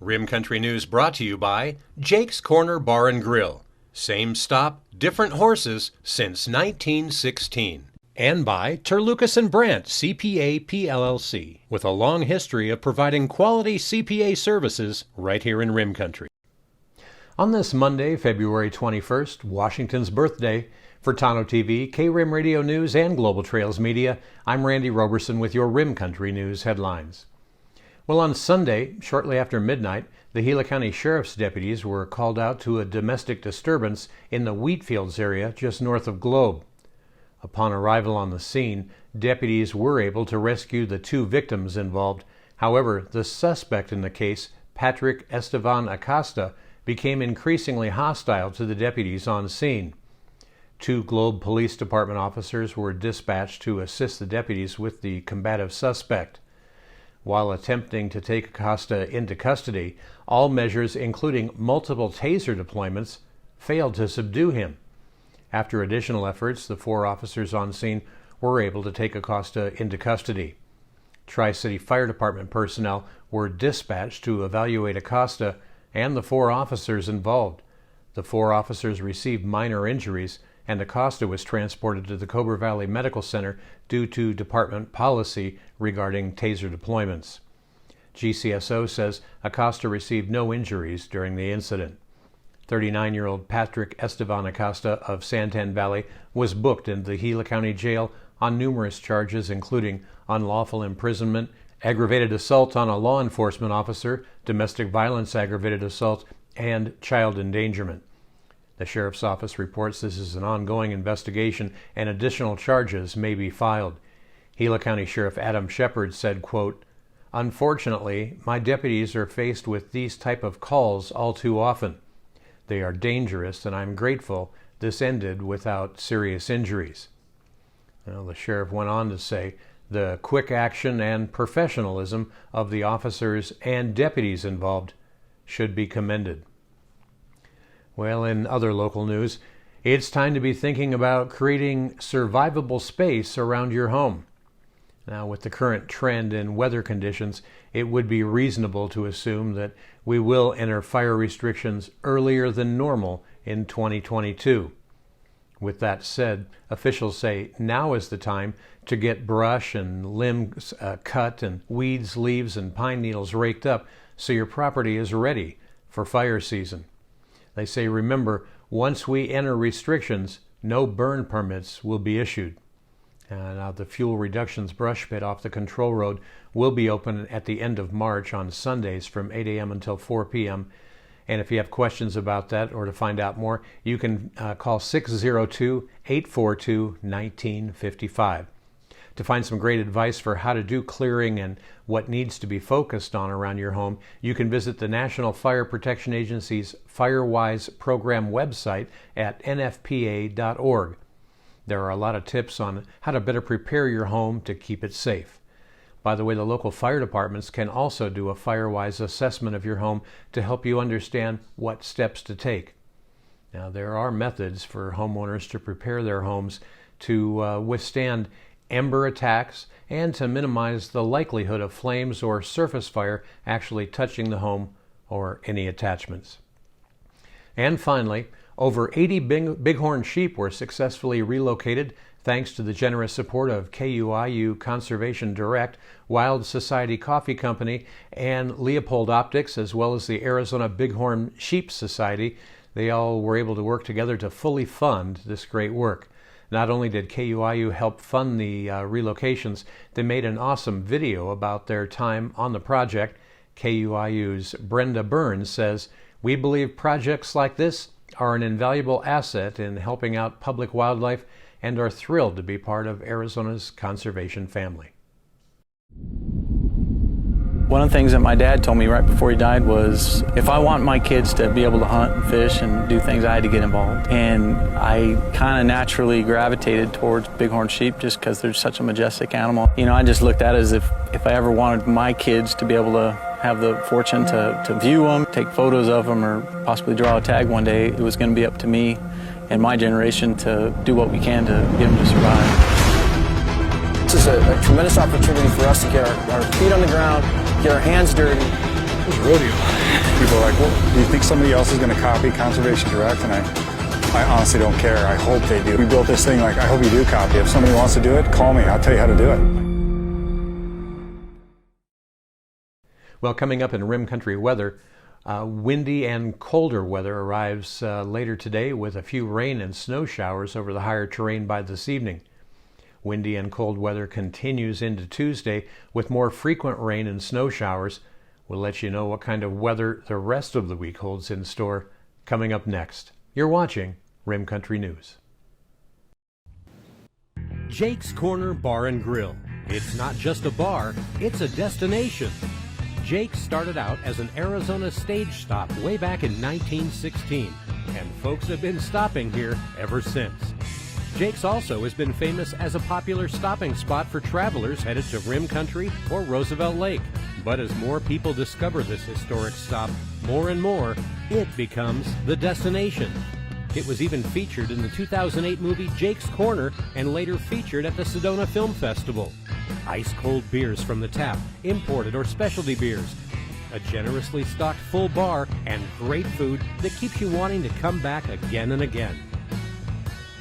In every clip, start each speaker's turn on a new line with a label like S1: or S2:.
S1: Rim Country News brought to you by Jake's Corner Bar and Grill. Same stop, different horses since 1916. And by Terlucas and Brandt, CPA PLLC, with a long history of providing quality CPA services right here in Rim Country. On this Monday, February 21st, Washington's birthday, for Tano TV, K-Rim Radio News, and Global Trails Media, I'm Randy Roberson with your Rim Country News headlines. Well, on Sunday, shortly after midnight, the Gila County Sheriff's deputies were called out to a domestic disturbance in the Wheatfields area just north of Globe. Upon arrival on the scene, deputies were able to rescue the two victims involved. However, the suspect in the case, Patrick Estevan Acosta, became increasingly hostile to the deputies on scene. Two Globe Police Department officers were dispatched to assist the deputies with the combative suspect. While attempting to take Acosta into custody, all measures, including multiple Taser deployments, failed to subdue him. After additional efforts, the four officers on scene were able to take Acosta into custody. Tri-City Fire Department personnel were dispatched to evaluate Acosta and the four officers involved. The four officers received minor injuries, and Acosta was transported to the Cobra Valley Medical Center due to department policy regarding Taser deployments. GCSO says Acosta received no injuries during the incident. 39-year-old Patrick Estevan Acosta of Santan Valley was booked into the Gila County Jail on numerous charges, including unlawful imprisonment, aggravated assault on a law enforcement officer, domestic violence aggravated assault, and child endangerment. The Sheriff's Office reports this is an ongoing investigation and additional charges may be filed. Gila County Sheriff Adam Shepard said, quote, "Unfortunately, my deputies are faced with these type of calls all too often. They are dangerous, and I'm grateful this ended without serious injuries." Well, the sheriff went on to say the quick action and professionalism of the officers and deputies involved should be commended. Well, in other local news, it's time to be thinking about creating survivable space around your home. Now, with the current trend in weather conditions, it would be reasonable to assume that we will enter fire restrictions earlier than normal in 2022. With that said, officials say now is the time to get brush and limbs cut and weeds, leaves, and pine needles raked up so your property is ready for fire season. They say, remember, once we enter restrictions, no burn permits will be issued. Now, the fuel reductions brush pit off the control road will be open at the end of March on Sundays from 8 a.m. until 4 p.m. And if you have questions about that or to find out more, you can call 602-842-1955. To find some great advice for how to do clearing and what needs to be focused on around your home, you can visit the National Fire Protection Agency's FireWise program website at nfpa.org. There are a lot of tips on how to better prepare your home to keep it safe. By the way, the local fire departments can also do a FireWise assessment of your home to help you understand what steps to take. Now, there are methods for homeowners to prepare their homes to withstand ember attacks and to minimize the likelihood of flames or surface fire actually touching the home or any attachments. And finally, over 80 bighorn sheep were successfully relocated thanks to the generous support of KUIU Conservation Direct, Wild Society Coffee Company, and Leopold Optics, as well as the Arizona Bighorn Sheep Society. They all were able to work together to fully fund this great work. Not only did KUIU help fund the relocations, they made an awesome video about their time on the project. KUIU's Brenda Burns says, "We believe projects like this are an invaluable asset in helping out public wildlife and are thrilled to be part of Arizona's conservation family."
S2: One of the things that my dad told me right before he died was, if I want my kids to be able to hunt and fish and do things, I had to get involved. And I kind of naturally gravitated towards bighorn sheep just because they're such a majestic animal. You know, I just looked at it as if I ever wanted my kids to be able to have the fortune to view them, take photos of them, or possibly draw a tag one day, it was going to be up to me and my generation to do what we can to get them to survive.
S3: This is a tremendous opportunity for us to get our feet on the ground, get our hands dirty, It's a rodeo. People are like, well, do you think somebody else is going to copy Conservation Direct? And I honestly don't care. I hope they do. We built this thing like, I hope you do copy. If somebody wants to do it, call me. I'll tell you how to do it.
S1: Well, coming up in Rim Country weather, windy and colder weather arrives later today with a few rain and snow showers over the higher terrain by this evening. Windy and cold weather continues into Tuesday with more frequent rain and snow showers. We'll let you know what kind of weather the rest of the week holds in store coming up next. You're watching Rim Country News. Jake's Corner Bar and Grill. It's not just a bar, it's a destination. Jake started out as an Arizona stage stop way back in 1916, and folks have been stopping here ever since. Jake's also has been famous as a popular stopping spot for travelers headed to Rim Country or Roosevelt Lake. But as more people discover this historic stop, more and more, it becomes the destination. It was even featured in the 2008 movie Jake's Corner and later featured at the Sedona Film Festival. Ice-cold beers from the tap, imported or specialty beers, a generously stocked full bar, and great food that keeps you wanting to come back again and again.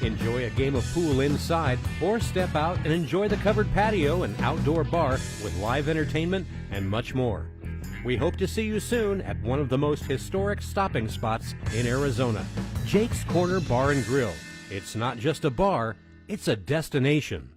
S1: Enjoy a game of pool inside or step out and enjoy the covered patio and outdoor bar with live entertainment and much more. We hope to see you soon at one of the most historic stopping spots in Arizona, Jake's Corner Bar and Grill. It's not just a bar, it's a destination.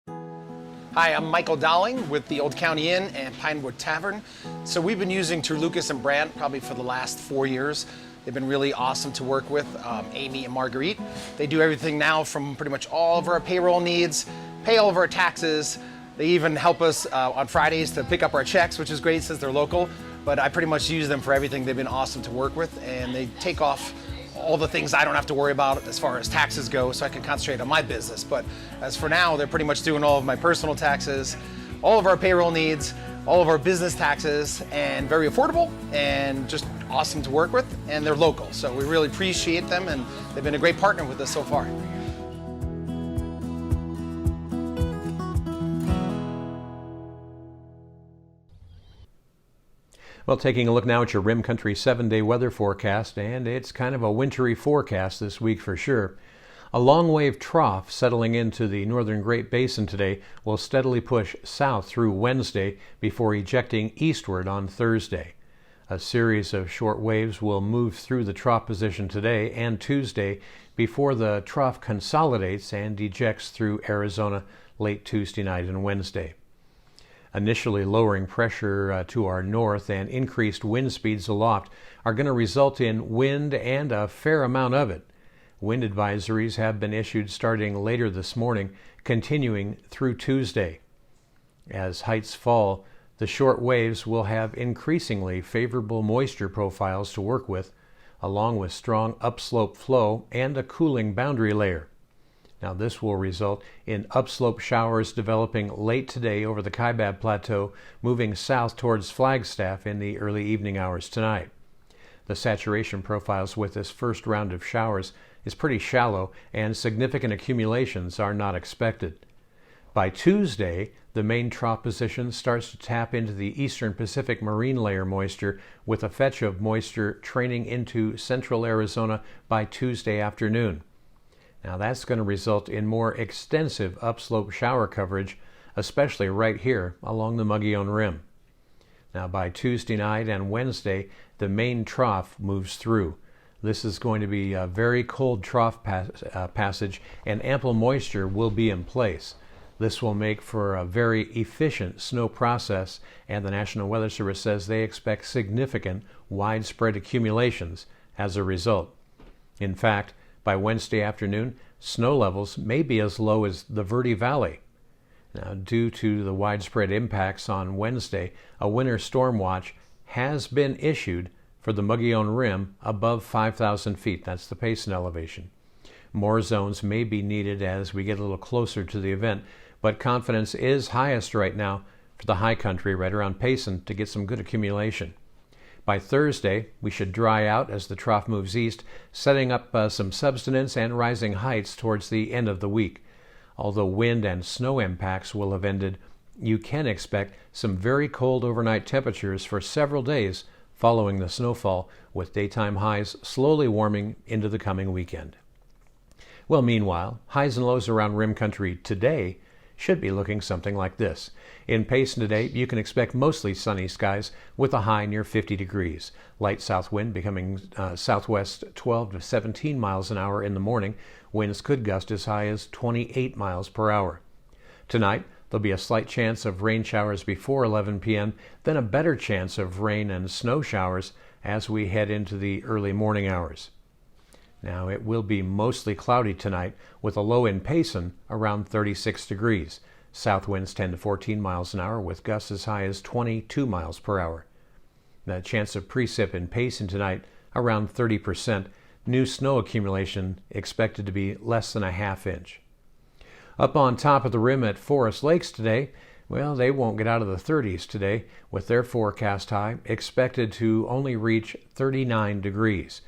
S4: Hi, I'm Michael Dowling with the Old County Inn and Pinewood Tavern. So we've been using Terlucas and Brandt probably for the last 4 years. They've been really awesome to work with, Amy and Marguerite. They do everything now from pretty much all of our payroll needs, pay all of our taxes. They even help us on Fridays to pick up our checks, which is great since they're local. But I pretty much use them for everything. They've been awesome to work with, and they take off all the things I don't have to worry about as far as taxes go, so I can concentrate on my business. But as for now, they're pretty much doing all of my personal taxes, all of our payroll needs, all of our business taxes, and very affordable and just awesome to work with, and they're local. So we really appreciate them, and they've been a great partner with us so far.
S1: Well, taking a look now at your Rim Country 7-day weather forecast, and it's kind of a wintry forecast this week for sure. A long wave trough settling into the northern Great Basin today will steadily push south through Wednesday before ejecting eastward on Thursday. A series of short waves will move through the trough position today and Tuesday before the trough consolidates and ejects through Arizona late Tuesday night and Wednesday. Initially lowering pressure to our north and increased wind speeds aloft are going to result in wind and a fair amount of it. Wind advisories have been issued starting later this morning, continuing through Tuesday. As heights fall, the short waves will have increasingly favorable moisture profiles to work with, along with strong upslope flow and a cooling boundary layer. Now, this will result in upslope showers developing late today over the Kaibab Plateau, moving south towards Flagstaff in the early evening hours tonight. The saturation profiles with this first round of showers is pretty shallow, and significant accumulations are not expected. By Tuesday, the main trough position starts to tap into the eastern Pacific marine layer moisture, with a fetch of moisture training into central Arizona by Tuesday afternoon. Now that's going to result in more extensive upslope shower coverage, especially right here along the Mogollon Rim. Now by Tuesday night and Wednesday, the main trough moves through. This is going to be a very cold trough passage, and ample moisture will be in place. This will make for a very efficient snow process, and the National Weather Service says they expect significant widespread accumulations as a result. In fact, by Wednesday afternoon, snow levels may be as low as the Verde Valley. Now, due to the widespread impacts on Wednesday, a winter storm watch has been issued for the Mogollon Rim above 5,000 feet. That's the Payson elevation. More zones may be needed as we get a little closer to the event, but confidence is highest right now for the high country right around Payson to get some good accumulation. By Thursday, we should dry out as the trough moves east, setting up some subsidence and rising heights towards the end of the week. Although wind and snow impacts will have ended, you can expect some very cold overnight temperatures for several days following the snowfall, with daytime highs slowly warming into the coming weekend. Well, meanwhile, highs and lows around Rim Country today should be looking something like this. In Payson today, you can expect mostly sunny skies with a high near 50 degrees. Light south wind becoming southwest 12 to 17 miles an hour in the morning. Winds could gust as high as 28 miles per hour. Tonight, there'll be a slight chance of rain showers before 11 p.m., then a better chance of rain and snow showers as we head into the early morning hours. Now, it will be mostly cloudy tonight with a low in Payson around 36 degrees. South winds 10 to 14 miles an hour with gusts as high as 22 miles per hour. The chance of precip in Payson tonight around 30%. New snow accumulation expected to be less than a half inch. Up on top of the rim at Forest Lakes today, well, they won't get out of the 30s today, with their forecast high expected to only reach 39 degrees.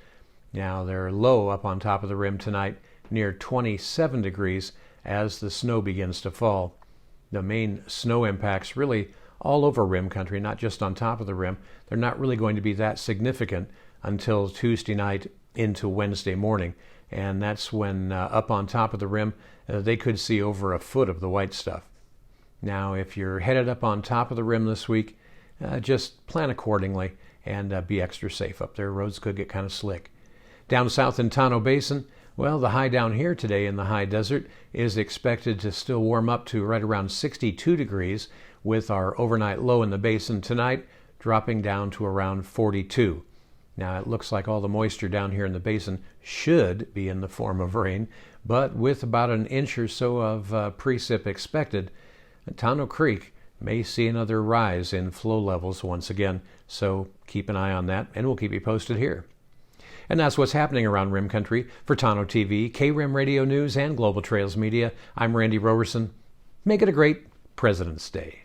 S1: Now, they're low up on top of the rim tonight, near 27 degrees, as the snow begins to fall. The main snow impacts really all over Rim Country, not just on top of the rim. They're not really going to be that significant until Tuesday night into Wednesday morning, and that's when up on top of the rim, they could see over a foot of the white stuff. Now, if you're headed up on top of the rim this week, just plan accordingly and be extra safe up there. Roads could get kind of slick. Down south in Tonto Basin, well, the high down here today in the high desert is expected to still warm up to right around 62 degrees, with our overnight low in the basin tonight dropping down to around 42. Now, it looks like all the moisture down here in the basin should be in the form of rain, but with about an inch or so of precip expected, Tonto Creek may see another rise in flow levels once again, so keep an eye on that, and we'll keep you posted here. And that's what's happening around Rim Country. For Tonto TV, K-Rim Radio News, and Global Trails Media, I'm Randy Roberson. Make it a great President's Day.